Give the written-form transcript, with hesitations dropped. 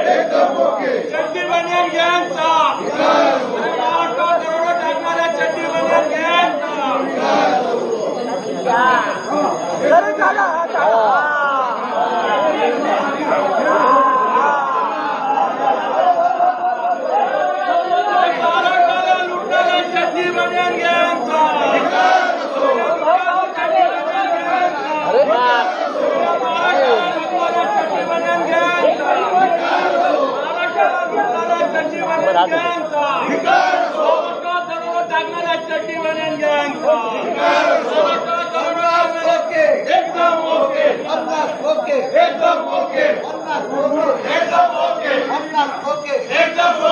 एकदम ओके चड्डी बनियान गँगचा करोडो टाकणाऱ्या चड्डी बनियान लुटणाऱ्या चड्डी बनियान गँगचा चड्डी बनियान गँगचा एकदम ओके ओके एकदम ओके एकदम ओके एकदम ओके